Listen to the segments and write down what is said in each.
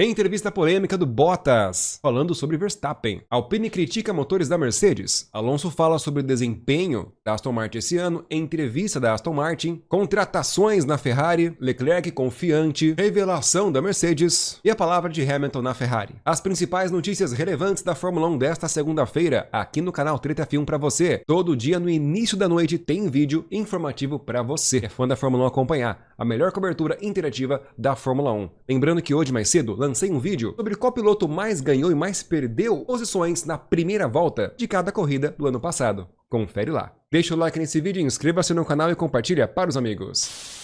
Em entrevista polêmica do Bottas, falando sobre Verstappen. Alpine critica motores da Mercedes. Alonso fala sobre o desempenho da Aston Martin esse ano. Em entrevista da Aston Martin. Contratações na Ferrari. Leclerc confiante. Revelação da Mercedes. E a palavra de Hamilton na Ferrari. As principais notícias relevantes da Fórmula 1 desta segunda-feira, aqui no canal Treta F1 para você. Todo dia no início da noite tem vídeo informativo para você. É fã da Fórmula 1 acompanhar a melhor cobertura interativa da Fórmula 1. Lembrando que hoje mais cedo lancei um vídeo sobre qual piloto mais ganhou e mais perdeu posições na primeira volta de cada corrida do ano passado. Confere lá. Deixa o like nesse vídeo, inscreva-se no canal e compartilha para os amigos.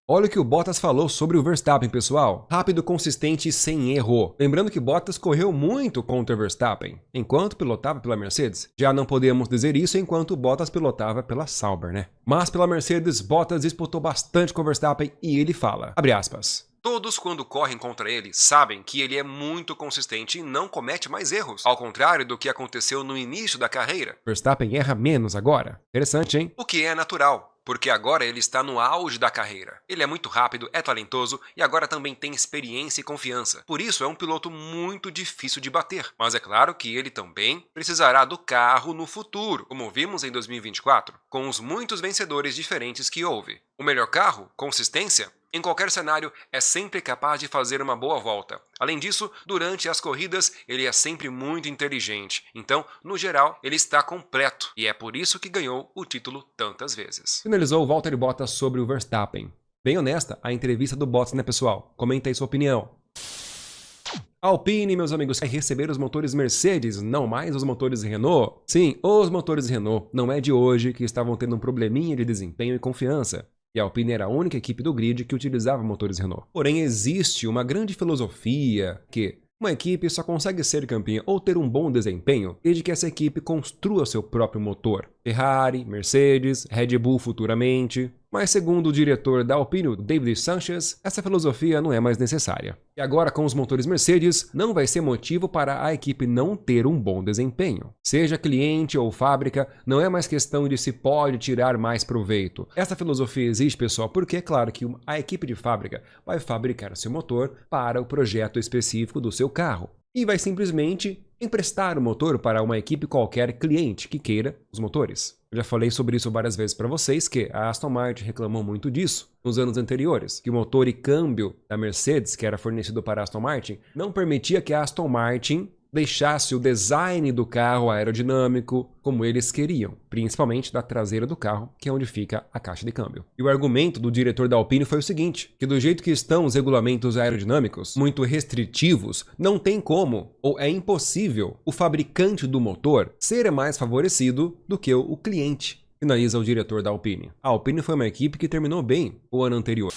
Olha o que o Bottas falou sobre o Verstappen, pessoal. Rápido, consistente e sem erro. Lembrando que Bottas correu muito contra o Verstappen, enquanto pilotava pela Mercedes. Já não podemos dizer isso enquanto Bottas pilotava pela Sauber, né? Mas pela Mercedes, Bottas disputou bastante com o Verstappen e ele fala, abre aspas, todos, quando correm contra ele, sabem que ele é muito consistente e não comete mais erros, ao contrário do que aconteceu no início da carreira. Verstappen erra menos agora. Interessante, hein? O que é natural, porque agora ele está no auge da carreira. Ele é muito rápido, é talentoso e agora também tem experiência e confiança. Por isso é um piloto muito difícil de bater. Mas é claro que ele também precisará do carro no futuro, como vimos em 2024, com os muitos vencedores diferentes que houve. O melhor carro, consistência, em qualquer cenário, é sempre capaz de fazer uma boa volta. Além disso, durante as corridas, ele é sempre muito inteligente. Então, no geral, ele está completo. E é por isso que ganhou o título tantas vezes. Finalizou o Valtteri Bottas sobre o Verstappen. Bem honesta a entrevista do Bottas, né, pessoal? Comenta aí sua opinião. A Alpine, meus amigos, vai receber os motores Mercedes, não mais os motores Renault. Sim, os motores Renault. Não é de hoje que estavam tendo um probleminha de desempenho e confiança. E a Alpine era a única equipe do grid que utilizava motores Renault. Porém, existe uma grande filosofia que uma equipe só consegue ser campeã ou ter um bom desempenho desde que essa equipe construa seu próprio motor. Ferrari, Mercedes, Red Bull futuramente. Mas segundo o diretor da Alpine, David Sanchez, essa filosofia não é mais necessária. E agora com os motores Mercedes, não vai ser motivo para a equipe não ter um bom desempenho. Seja cliente ou fábrica, não é mais questão de se pode tirar mais proveito. Essa filosofia existe, pessoal, porque é claro que a equipe de fábrica vai fabricar seu motor para o projeto específico do seu carro. E vai simplesmente emprestar o motor para uma equipe qualquer cliente que queira os motores. Eu já falei sobre isso várias vezes para vocês, que a Aston Martin reclamou muito disso nos anos anteriores, que o motor e câmbio da Mercedes, que era fornecido para a Aston Martin, não permitia que a Aston Martin deixasse o design do carro aerodinâmico como eles queriam, principalmente da traseira do carro, que é onde fica a caixa de câmbio. E o argumento do diretor da Alpine foi o seguinte, que do jeito que estão os regulamentos aerodinâmicos, muito restritivos, não tem como, ou é impossível, o fabricante do motor ser mais favorecido do que o cliente, finaliza o diretor da Alpine. A Alpine foi uma equipe que terminou bem o ano anterior.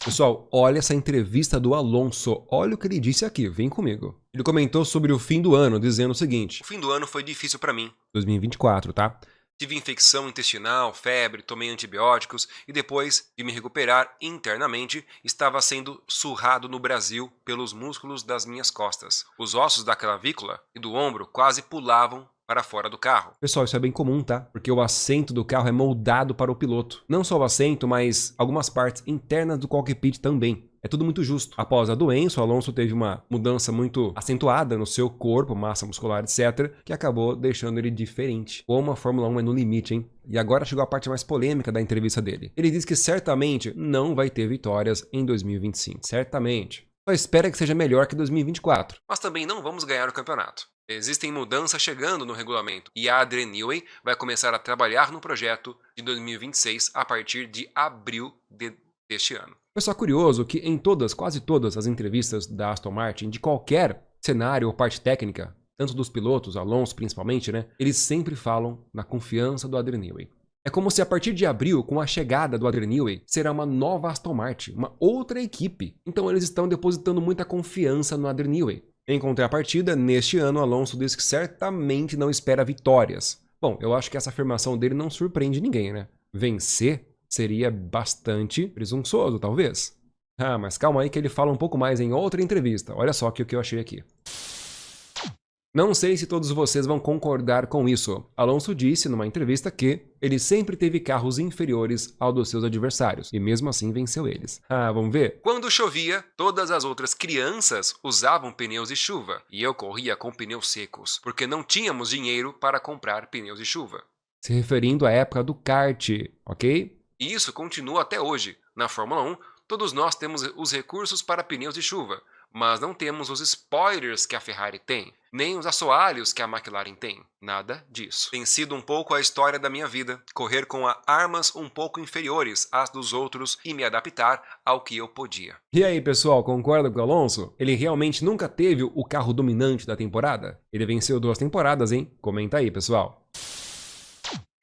Pessoal, olha essa entrevista do Alonso, olha o que ele disse aqui, vem comigo. Ele comentou sobre o fim do ano, dizendo o seguinte, o fim do ano foi difícil para mim. 2024, tá? Tive infecção intestinal, febre, tomei antibióticos e depois de me recuperar internamente, estava sendo surrado no Brasil pelos músculos das minhas costas. Os ossos da clavícula e do ombro quase pulavam para fora do carro. Pessoal, isso é bem comum, tá? Porque o assento do carro é moldado para o piloto. Não só o assento, mas algumas partes internas do cockpit também. É tudo muito justo. Após a doença, o Alonso teve uma mudança muito acentuada no seu corpo, massa muscular, etc., que acabou deixando ele diferente. Como a Fórmula 1 é no limite, hein? E agora chegou a parte mais polêmica da entrevista dele. Ele diz que certamente não vai ter vitórias em 2025. Certamente. Só espera que seja melhor que 2024. Mas também não vamos ganhar o campeonato. Existem mudanças chegando no regulamento e a Adrian Newey vai começar a trabalhar no projeto de 2026 a partir de abril deste ano. É só curioso que em quase todas as entrevistas da Aston Martin, de qualquer cenário ou parte técnica, tanto dos pilotos, Alonso principalmente, né, eles sempre falam na confiança do Adrian Newey. É como se a partir de abril, com a chegada do Adrian Newey, será uma nova Aston Martin, uma outra equipe. Então eles estão depositando muita confiança no Adrian Newey. Em contrapartida, neste ano, Alonso diz que certamente não espera vitórias. Bom, eu acho que essa afirmação dele não surpreende ninguém, né? Vencer seria bastante presunçoso, talvez. Ah, mas calma aí que ele fala um pouco mais em outra entrevista. Olha só o que eu achei aqui. Não sei se todos vocês vão concordar com isso. Alonso disse numa entrevista que ele sempre teve carros inferiores ao dos seus adversários e mesmo assim venceu eles. Ah, vamos ver? Quando chovia, todas as outras crianças usavam pneus de chuva e eu corria com pneus secos, porque não tínhamos dinheiro para comprar pneus de chuva. Se referindo à época do kart, ok? E isso continua até hoje. Na Fórmula 1, todos nós temos os recursos para pneus de chuva, mas não temos os spoilers que a Ferrari tem, nem os assoalhos que a McLaren tem. Nada disso. Tem sido um pouco a história da minha vida, correr com armas um pouco inferiores às dos outros e me adaptar ao que eu podia. E aí, pessoal, concorda com o Alonso? Ele realmente nunca teve o carro dominante da temporada? Ele venceu 2 temporadas, hein? Comenta aí, pessoal.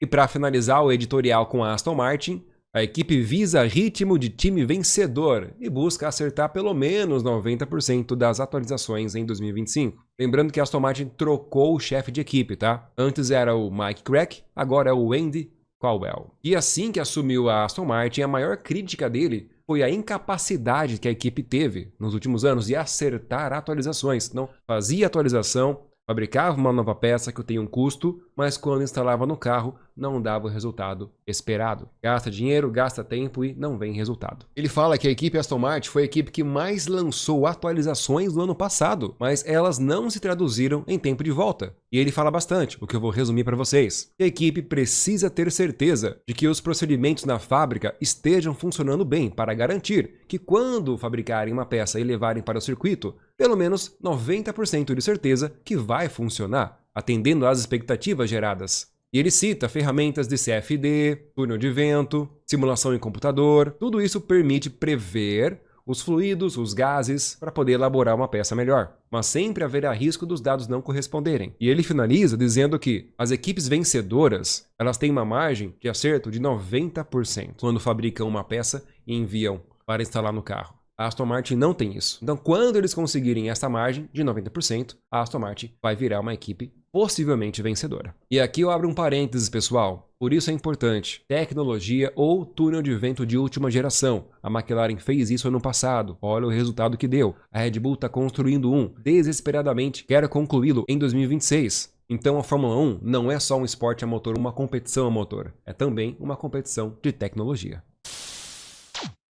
E para finalizar o editorial com a Aston Martin, a equipe visa ritmo de time vencedor e busca acertar pelo menos 90% das atualizações em 2025. Lembrando que a Aston Martin trocou o chefe de equipe, tá? Antes era o Mike Crack, agora é o Andy Caldwell. E assim que assumiu a Aston Martin, a maior crítica dele foi a incapacidade que a equipe teve nos últimos anos de acertar atualizações. Não fazia atualização, fabricava uma nova peça que tem um custo, mas quando instalava no carro não dava o resultado esperado. Gasta dinheiro, gasta tempo e não vem resultado. Ele fala que a equipe Aston Martin foi a equipe que mais lançou atualizações no ano passado, mas elas não se traduziram em tempo de volta. E ele fala bastante, o que eu vou resumir para vocês. A equipe precisa ter certeza de que os procedimentos na fábrica estejam funcionando bem para garantir que quando fabricarem uma peça e levarem para o circuito, pelo menos 90% de certeza que vai funcionar, atendendo às expectativas geradas. E ele cita ferramentas de CFD, túnel de vento, simulação em computador. Tudo isso permite prever os fluidos, os gases, para poder elaborar uma peça melhor. Mas sempre haverá risco dos dados não corresponderem. E ele finaliza dizendo que as equipes vencedoras, elas têm uma margem de acerto de 90% quando fabricam uma peça e enviam para instalar no carro. A Aston Martin não tem isso. Então, quando eles conseguirem essa margem de 90%, a Aston Martin vai virar uma equipe possivelmente vencedora. E aqui eu abro um parênteses, pessoal. Por isso é importante. Tecnologia ou túnel de vento de última geração. A McLaren fez isso ano passado. Olha o resultado que deu. A Red Bull está construindo um. Desesperadamente quer concluí-lo em 2026. Então a Fórmula 1 não é só um esporte a motor, uma competição a motor. É também uma competição de tecnologia.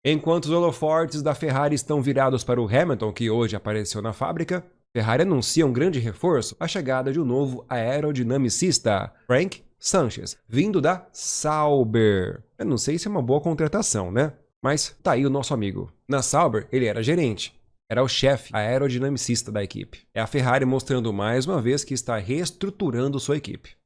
Enquanto os holofortes da Ferrari estão virados para o Hamilton, que hoje apareceu na fábrica, Ferrari anuncia um grande reforço, a chegada de um novo aerodinamicista, Frank Sanchez, vindo da Sauber. Eu não sei se é uma boa contratação, né? Mas tá aí o nosso amigo. Na Sauber, ele era gerente. Era o chefe aerodinamicista da equipe. É a Ferrari mostrando mais uma vez que está reestruturando sua equipe.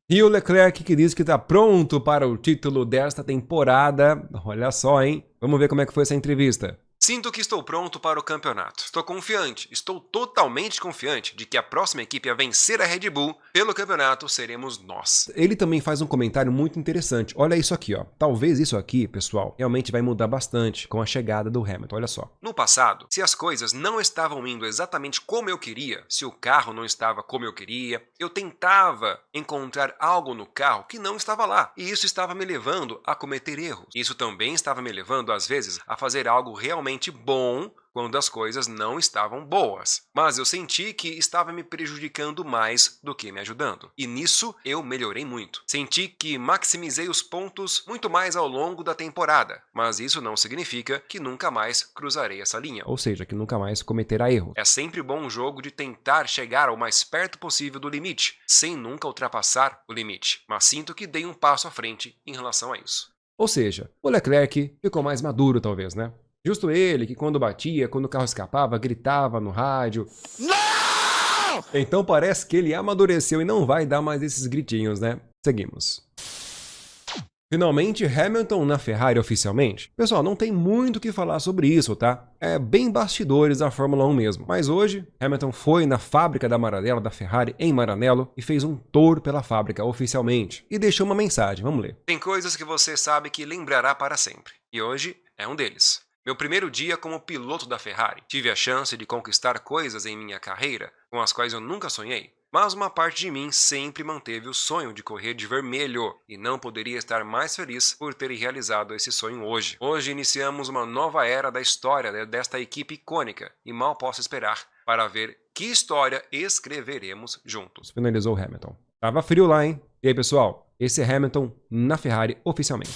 E o Leclerc que diz que está pronto para o título desta temporada. Olha só, hein? Vamos ver como é que foi essa entrevista. Sinto que estou pronto para o campeonato. Estou confiante, estou totalmente confiante de que a próxima equipe a vencer a Red Bull pelo campeonato seremos nós. Ele também faz um comentário muito interessante. Olha isso aqui, ó. Talvez isso aqui, pessoal, realmente vai mudar bastante com a chegada do Hamilton. Olha só. No passado, se as coisas não estavam indo exatamente como eu queria, se o carro não estava como eu queria, eu tentava encontrar algo no carro que não estava lá. E isso estava me levando a cometer erros. Isso também estava me levando, às vezes, a fazer algo realmente bom quando as coisas não estavam boas. Mas eu senti que estava me prejudicando mais do que me ajudando. E nisso eu melhorei muito. Senti que maximizei os pontos muito mais ao longo da temporada. Mas isso não significa que nunca mais cruzarei essa linha. Ou seja, que nunca mais cometerá erro. É sempre bom um jogo de tentar chegar ao mais perto possível do limite, sem nunca ultrapassar o limite. Mas sinto que dei um passo à frente em relação a isso. Ou seja, o Leclerc ficou mais maduro talvez, né? Justo ele, que quando batia, quando o carro escapava, gritava no rádio. Não! Então parece que ele amadureceu e não vai dar mais esses gritinhos, né? Seguimos. Finalmente, Hamilton na Ferrari oficialmente. Pessoal, não tem muito o que falar sobre isso, tá? É bem bastidores da Fórmula 1 mesmo. Mas hoje, Hamilton foi na fábrica da Maranello, da Ferrari, em Maranello, e fez um tour pela fábrica oficialmente. E deixou uma mensagem, vamos ler. Tem coisas que você sabe que lembrará para sempre. E hoje é um deles. Meu primeiro dia como piloto da Ferrari. Tive a chance de conquistar coisas em minha carreira com as quais eu nunca sonhei. Mas uma parte de mim sempre manteve o sonho de correr de vermelho e não poderia estar mais feliz por ter realizado esse sonho hoje. Hoje iniciamos uma nova era da história desta equipe icônica e mal posso esperar para ver Que história escreveremos juntos? Finalizou Hamilton. Tava frio lá, hein? E aí, pessoal? Esse é Hamilton na Ferrari oficialmente.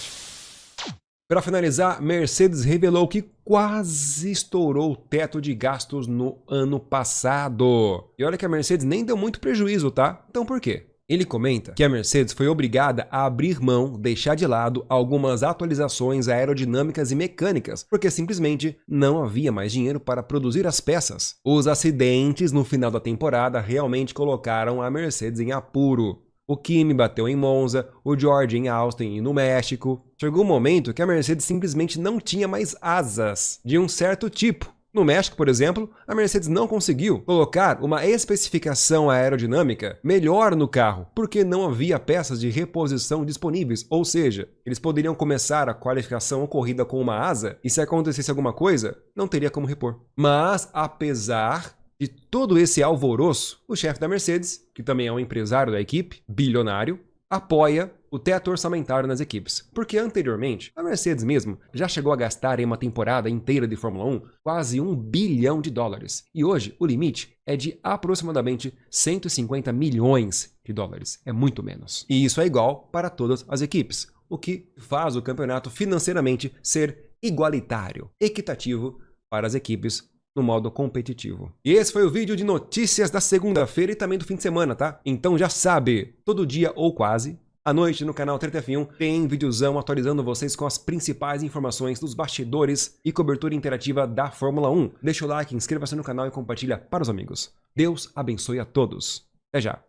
Para finalizar, Mercedes revelou que quase estourou o teto de gastos no ano passado. E olha que a Mercedes nem deu muito prejuízo, tá? Então por quê? Ele comenta que a Mercedes foi obrigada a abrir mão, deixar de lado algumas atualizações aerodinâmicas e mecânicas, porque simplesmente não havia mais dinheiro para produzir as peças. Os acidentes no final da temporada realmente colocaram a Mercedes em apuro. O Kimi bateu em Monza, o George em Austin e no México. Chegou um momento que a Mercedes simplesmente não tinha mais asas de um certo tipo. No México, por exemplo, a Mercedes não conseguiu colocar uma especificação aerodinâmica melhor no carro, porque não havia peças de reposição disponíveis, ou seja, eles poderiam começar a qualificação ou corrida com uma asa e se acontecesse alguma coisa, não teria como repor. Mas, apesar de todo esse alvoroço, o chefe da Mercedes, que também é um empresário da equipe, bilionário, apoia o teto orçamentário nas equipes. Porque anteriormente, a Mercedes mesmo já chegou a gastar em uma temporada inteira de Fórmula 1 quase $1 bilhão. E hoje o limite é de aproximadamente 150 milhões de dólares. É muito menos. E isso é igual para todas as equipes, o que faz o campeonato financeiramente ser igualitário, equitativo para as equipes no modo competitivo. E esse foi o vídeo de notícias da segunda-feira e também do fim de semana, tá? Então já sabe, todo dia ou quase, à noite no canal Treta F1 tem videozão atualizando vocês com as principais informações dos bastidores e cobertura interativa da Fórmula 1. Deixa o like, inscreva-se no canal e compartilha para os amigos. Deus abençoe a todos. Até já!